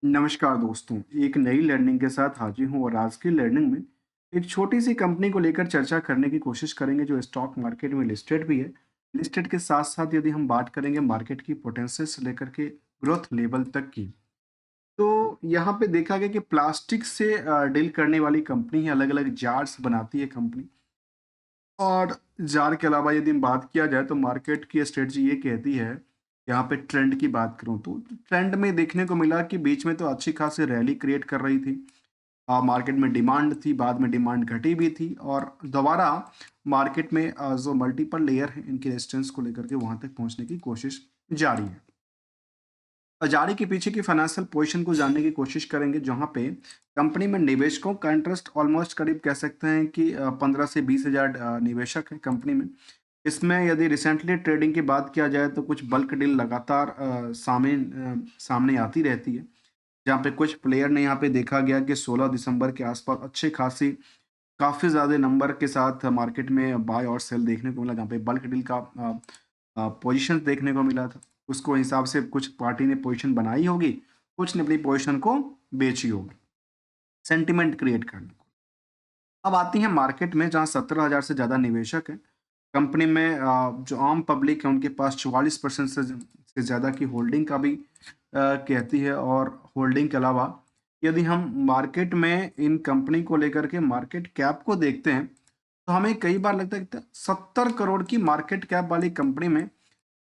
नमस्कार दोस्तों, एक नई लर्निंग के साथ हाजिर हूँ और आज की लर्निंग में एक छोटी सी कंपनी को लेकर चर्चा करने की कोशिश करेंगे जो स्टॉक मार्केट में लिस्टेड भी है। लिस्टेड के साथ साथ यदि हम बात करेंगे मार्केट की पोटेंशियल से लेकर के ग्रोथ लेवल तक की, तो यहाँ पे देखा गया कि प्लास्टिक से डील करने वाली कंपनी है, अलग-अलग जार्स बनाती है कंपनी। और जार के अलावा यदि हम बात किया जाए तो मार्केट की स्ट्रेटजी ये कहती है, यहाँ पे ट्रेंड की बात करूँ तो ट्रेंड में देखने को मिला कि बीच में तो अच्छी खासी रैली क्रिएट कर रही थी। मार्केट में डिमांड थी, बाद में डिमांड घटी भी थी और दोबारा मार्केट में जो मल्टीपल लेयर हैं इनके रेजिस्टेंस को लेकर के वहाँ तक पहुँचने की कोशिश जारी है। जारी के पीछे की फाइनेंशियल पोजीशन को जानने की कोशिश करेंगे, जहाँ पे कंपनी में निवेशकों का इंटरेस्ट ऑलमोस्ट करीब कह सकते हैं कि 15 से 20,000 निवेशक हैं कंपनी में। इसमें यदि रिसेंटली ट्रेडिंग की बात किया जाए तो कुछ बल्क डील लगातार सामने आती रहती है, जहाँ पे कुछ प्लेयर ने यहाँ पे देखा गया कि 16 दिसंबर के आसपास अच्छी खासी काफ़ी ज़्यादा नंबर के साथ मार्केट में बाय और सेल देखने को मिला, जहाँ पे बल्क डील का पोजीशन देखने को मिला था। उसको हिसाब से कुछ पार्टी ने पोजीशन बनाई होगी, कुछ ने अपनी पोजीशन को बेची होगी, सेंटिमेंट क्रिएट करने को। अब आती है मार्केट में जहाँ 17,000 से ज़्यादा निवेशक हैं। कंपनी में जो आम पब्लिक है उनके पास 44% से ज़्यादा की होल्डिंग का भी कहती है। और होल्डिंग के अलावा यदि हम मार्केट में इन कंपनी को लेकर के मार्केट कैप को देखते हैं, तो हमें कई बार लगता है कि 70 करोड़ की मार्केट कैप वाली कंपनी में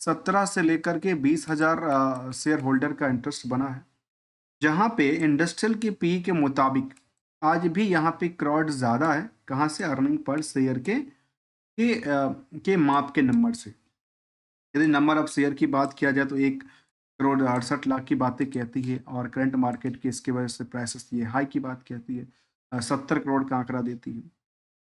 17 से लेकर के 20,000 शेयर होल्डर का इंटरेस्ट बना है। जहाँ पे इंडस्ट्रियल के पी के मुताबिक आज भी यहाँ पे क्राउड ज़्यादा है। कहाँ से? अर्निंग पर शेयर के माप के नंबर से। यदि नंबर ऑफ शेयर की बात किया जाए तो 1 करोड़ 68 लाख की बातें कहती है और करंट मार्केट की इसकी वजह से प्राइसेस ये हाई की बात कहती है। 70 करोड़ का आंकड़ा देती है।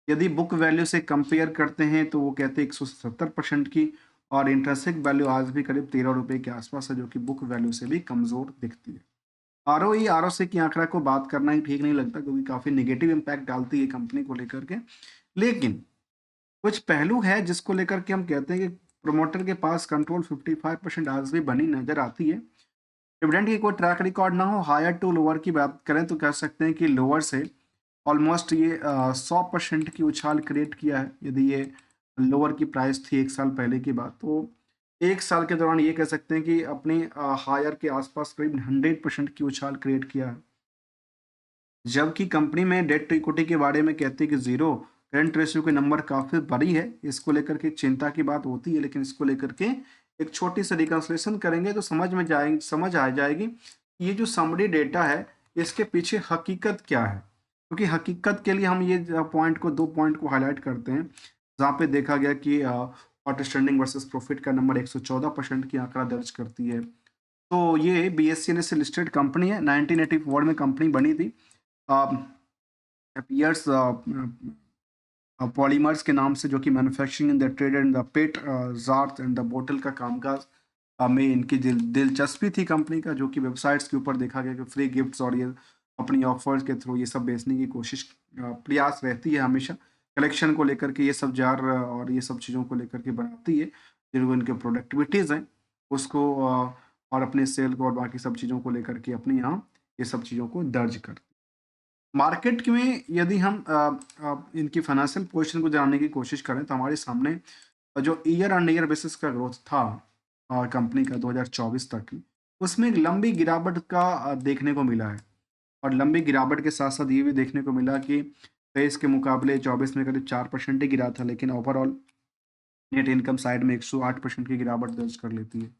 यदि बुक वैल्यू से कंपेयर करते हैं तो वो कहते हैं 170% की। और इंट्रिंसिक वैल्यू आज भी करीब ₹13 के आसपास है, जो कि बुक वैल्यू से भी कमज़ोर दिखती है। आरओई, आरओसी की आंकड़ा को बात करना ही ठीक नहीं लगता, क्योंकि काफ़ी नेगेटिव इम्पैक्ट डालती है कंपनी को लेकर के। लेकिन कुछ पहलू है जिसको लेकर के हम कहते हैं कि प्रमोटर के पास कंट्रोल 55% आज भी बनी नज़र आती है। डिविडेंड की कोई ट्रैक रिकॉर्ड ना हो, हायर टू लोअर की बात करें तो कह सकते हैं कि लोअर से ऑलमोस्ट ये 100% की उछाल क्रिएट किया है। यदि ये लोअर की प्राइस थी 1 साल पहले की बात, तो 1 साल के दौरान ये कह सकते हैं कि अपनी हायर के आसपास करीब 100% की उछाल क्रिएट किया है। जबकि कंपनी में डेट टू इक्विटी के बारे में कहते हैं कि ज़ीरो, करंट रेशियो के नंबर काफ़ी बड़ी है। इसको लेकर के चिंता की बात होती है, लेकिन इसको लेकर के एक छोटी सी रिकन्सिलेशन करेंगे तो समझ आ जाएगी कि ये जो समरी डेटा है, इसके पीछे हकीकत क्या है। क्योंकि हकीकत के लिए हम ये 2 पॉइंट को हाइलाइट करते हैं, जहाँ पे देखा गया कि आउटस्टैंडिंग वर्सेस प्रॉफिट का नंबर 114% की आंकड़ा दर्ज करती है। तो ये बीएसई से लिस्टेड कंपनी है, 1984 में कंपनी बनी थी। पियर्स पॉलीमर्स के नाम से, जो कि manufacturing in the trade and the pet jars and the बोतल का कामकाज में इनकी दिलचस्पी थी कंपनी का, जो कि वेबसाइट्स के ऊपर देखा गया कि फ्री गिफ्ट्स और ये अपनी ऑफर्स के थ्रू ये सब बेचने की कोशिश प्रयास रहती है हमेशा। कलेक्शन को लेकर के ये सब जार और ये सब चीज़ों को लेकर के बनाती है, जो इनके प्रोडक्टिविटीज़ हैं उसको और अपने सेल को और बाकी सब चीज़ों को लेकर के अपने यहाँ ये सब चीज़ों को दर्ज कर मार्केट में। यदि हम इनकी फाइनेंशियल पोजीशन को जानने की कोशिश करें तो हमारे सामने जो ईयर ऑन ईयर बेसिस का ग्रोथ था कंपनी का 2024 तक की, उसमें एक लंबी गिरावट का देखने को मिला है। और लंबी गिरावट के साथ साथ ये भी देखने को मिला कि 23 के मुकाबले 24 में करीब 4% ही गिरा था, लेकिन ओवरऑल नेट इनकम साइड में 108% की गिरावट दर्ज कर लेती है।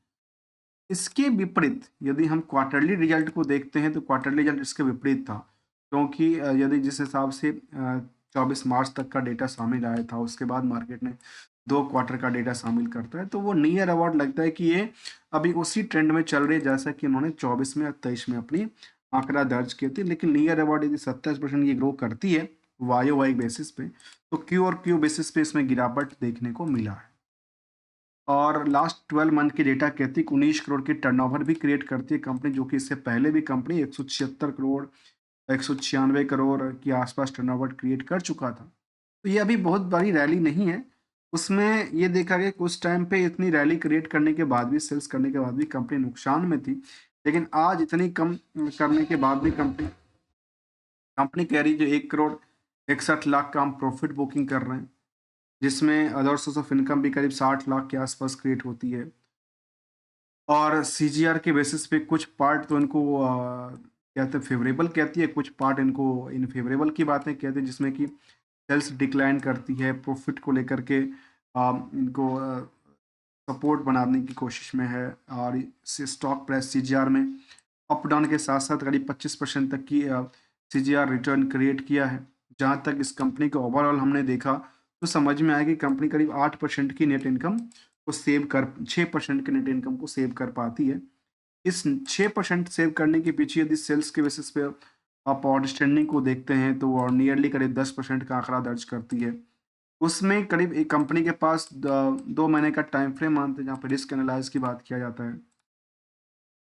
इसके विपरीत यदि हम क्वार्टरली रिजल्ट को देखते हैं तो क्वार्टरली रिजल्ट इसके विपरीत था, क्योंकि यदि जिस हिसाब से 24 मार्च तक का डेटा शामिल आया था, उसके बाद मार्केट ने 2 क्वार्टर का डेटा शामिल करता है, तो वो नियर अबाउट लगता है कि ये अभी उसी ट्रेंड में चल रही है जैसा कि उन्होंने 24 में और 23 में अपनी आंकड़ा दर्ज की थी। लेकिन नियर अबाउट यदि 27% की ग्रो करती है वाई ओ वाई बेसिस पे, तो क्यू और क्यू बेसिस पे इसमें गिरावट देखने को मिला है। और लास्ट 12 मंथ की डेटा कहती है कि 19 करोड़ की टर्नओवर भी क्रिएट करती है कंपनी, जो कि इससे पहले भी कंपनी 176 करोड़ 196 करोड़ के आसपास टर्नओवर क्रिएट कर चुका था। तो ये अभी बहुत बड़ी रैली नहीं है। उसमें ये देखा गया कि उस टाइम पे इतनी रैली क्रिएट करने के बाद भी, सेल्स करने के बाद भी कंपनी नुकसान में थी। लेकिन आज इतनी कम करने के बाद भी कंपनी कंपनी कह रही है जो 1,61,00,000 का हम प्रॉफिट बुकिंग कर रहे हैं, जिसमें अदर सोर्स ऑफ इनकम भी करीब 60 लाख के आसपास क्रिएट होती है। और सीजीआर के बेसिस पे कुछ पार्ट तो इनको कहते हैं फेवरेबल कहती है, कुछ पार्ट इनको इनफेवरेबल की बातें कहते हैं, जिसमें कि सेल्स डिक्लाइन करती है, प्रॉफिट को लेकर के इनको सपोर्ट बनाने की कोशिश में है। और स्टॉक प्राइस सीजीआर में अप डाउन के साथ साथ करीब 25% तक की सीजीआर रिटर्न क्रिएट किया है। जहाँ तक इस कंपनी का ओवरऑल हमने देखा तो समझ में आया कि कंपनी करीब 8% की नेट इनकम को सेव कर 6% के नेट इनकम को सेव कर पाती है। इस 6% सेव करने के पीछे यदि सेल्स के बेसिस पे आप आउटस्टैंडिंग को देखते हैं तो वो नियरली करीब 10% का आंकड़ा दर्ज करती है। उसमें करीब एक कंपनी के पास 2 महीने का टाइम फ्रेम मानते हैं, जहाँ पे रिस्क एनालाइज़ की बात किया जाता है।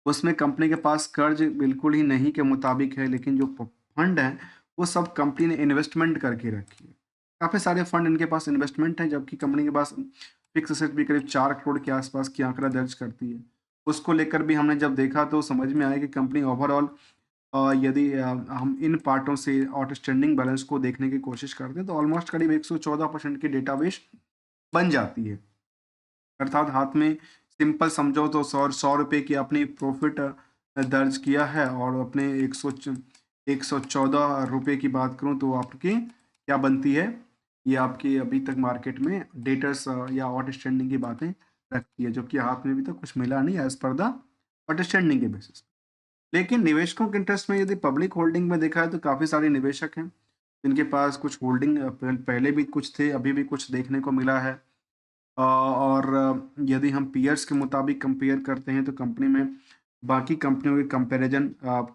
उसमें कंपनी के पास कर्ज बिल्कुल ही नहीं के मुताबिक है, लेकिन जो फंड है वो सब कंपनी ने इन्वेस्टमेंट करके रखी है। काफ़ी सारे फंड इनके पास इन्वेस्टमेंट है, जबकि कंपनी के पास फिक्स एसेट भी करीब 4 करोड़ के आसपास की आंकड़ा दर्ज करती है। उसको लेकर भी हमने जब देखा तो समझ में आया कि कंपनी ओवरऑल यदि हम इन पार्टों से आउटस्टैंडिंग बैलेंस को देखने की कोशिश करते हैं तो ऑलमोस्ट करीब 114% की डेटाबेस बन जाती है। अर्थात हाथ में सिंपल समझो तो 100 रुपए की अपनी प्रॉफ़िट दर्ज किया है, और अपने 114 रुपए की बात करूँ तो आपकी क्या बनती है, ये आपकी अभी तक मार्केट में डेटर्स या आउटस्टैंडिंग की बातें रखती है, जो कि हाथ में अभी तक कुछ मिला नहीं एज़ पर द आउटस्टैंडिंग के बेसिस। लेकिन निवेशकों के इंटरेस्ट में यदि पब्लिक होल्डिंग में देखा है तो काफ़ी सारे निवेशक हैं, जिनके पास कुछ होल्डिंग पहले भी कुछ थे, अभी भी कुछ देखने को मिला है। और यदि हम पीयर्स के मुताबिक कंपेयर करते हैं तो कंपनी में बाकी कंपनियों के कंपैरिजन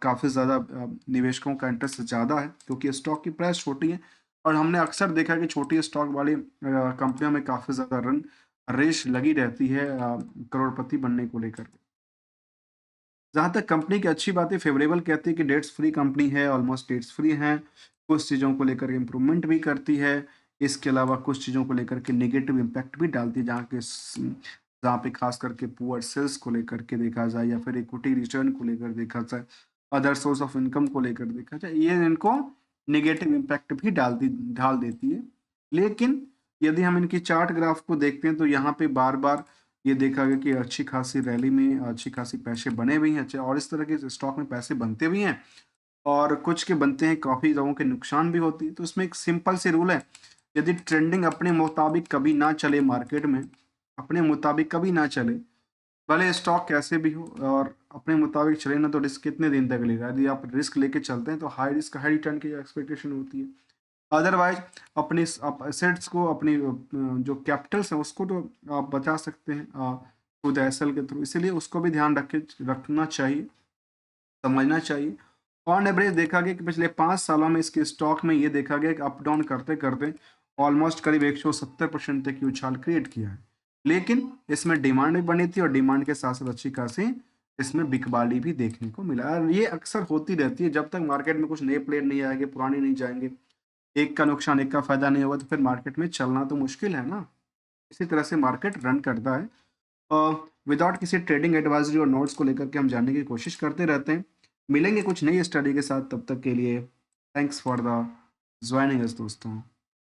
काफ़ी ज़्यादा निवेशकों का इंटरेस्ट ज़्यादा है, क्योंकि स्टॉक की प्राइस छोटी है। और हमने अक्सर देखा है कि छोटी स्टॉक वाली कंपनियों में काफ़ी ज़्यादा रेस लगी रहती है करोड़पति बनने को लेकर के। जहाँ तक कंपनी की अच्छी बातें फेवरेबल कहती है कि डेट्स फ्री कंपनी है, ऑलमोस्ट डेट्स फ्री हैं, कुछ चीज़ों को लेकर इम्प्रूवमेंट भी करती है। इसके अलावा कुछ चीज़ों को लेकर के नेगेटिव इम्पैक्ट भी डालती है, जहाँ पे खास करके पुअर सेल्स को लेकर के देखा जाए, या फिर इक्विटी रिटर्न को लेकर देखा जाए, अदर सोर्स ऑफ इनकम को लेकर देखा जाए, ये इनको नेगेटिव इम्पैक्ट भी ढाल देती है। लेकिन यदि हम इनकी चार्ट ग्राफ को देखते हैं तो यहाँ पे बार-बार ये देखा गया कि अच्छी खासी रैली में अच्छी खासी पैसे बने भी हैं अच्छे, और इस तरह के स्टॉक में पैसे बनते भी हैं, और कुछ के बनते हैं, काफ़ी लोगों के नुकसान भी होती है। तो इसमें एक सिंपल सी रूल है, यदि ट्रेंडिंग अपने मुताबिक कभी ना चले मार्केट में, अपने मुताबिक कभी ना चले, भले स्टॉक कैसे भी हो, और अपने मुताबिक चले ना, तो रिस्क कितने दिन तक लेगा। यदि आप रिस्क लेके चलते हैं तो हाई रिस्क हाई रिटर्न की एक्सपेक्टेशन होती है। अदरवाइज अपनी आप एसेट्स को, अपनी जो कैपिटल्स है उसको तो आप बचा सकते हैं खुद एसएल के थ्रू, इसीलिए उसको भी ध्यान रखना चाहिए, समझना चाहिए। ऑन एवरेज देखा गया कि पिछले 5 सालों में इसके स्टॉक में ये देखा गया कि अप डाउन करते करते ऑलमोस्ट करीब 170% तक की उछाल क्रिएट किया है। लेकिन इसमें डिमांड भी बनी थी, और डिमांड के साथ साथ अच्छी खासी इसमें बिकवाली भी देखने को मिला, और ये अक्सर होती रहती है जब तक मार्केट में कुछ नए प्लेयर नहीं आएंगे, पुराने नहीं जाएंगे, एक का नुकसान एक का फायदा नहीं होगा, तो फिर मार्केट में चलना तो मुश्किल है ना। इसी तरह से मार्केट रन करता है। विदाउट किसी ट्रेडिंग एडवाइजरी और नोट्स को लेकर के हम जानने की कोशिश करते रहते हैं। मिलेंगे कुछ नई स्टडी के साथ, तब तक के लिए thanks for the joining us दोस्तों।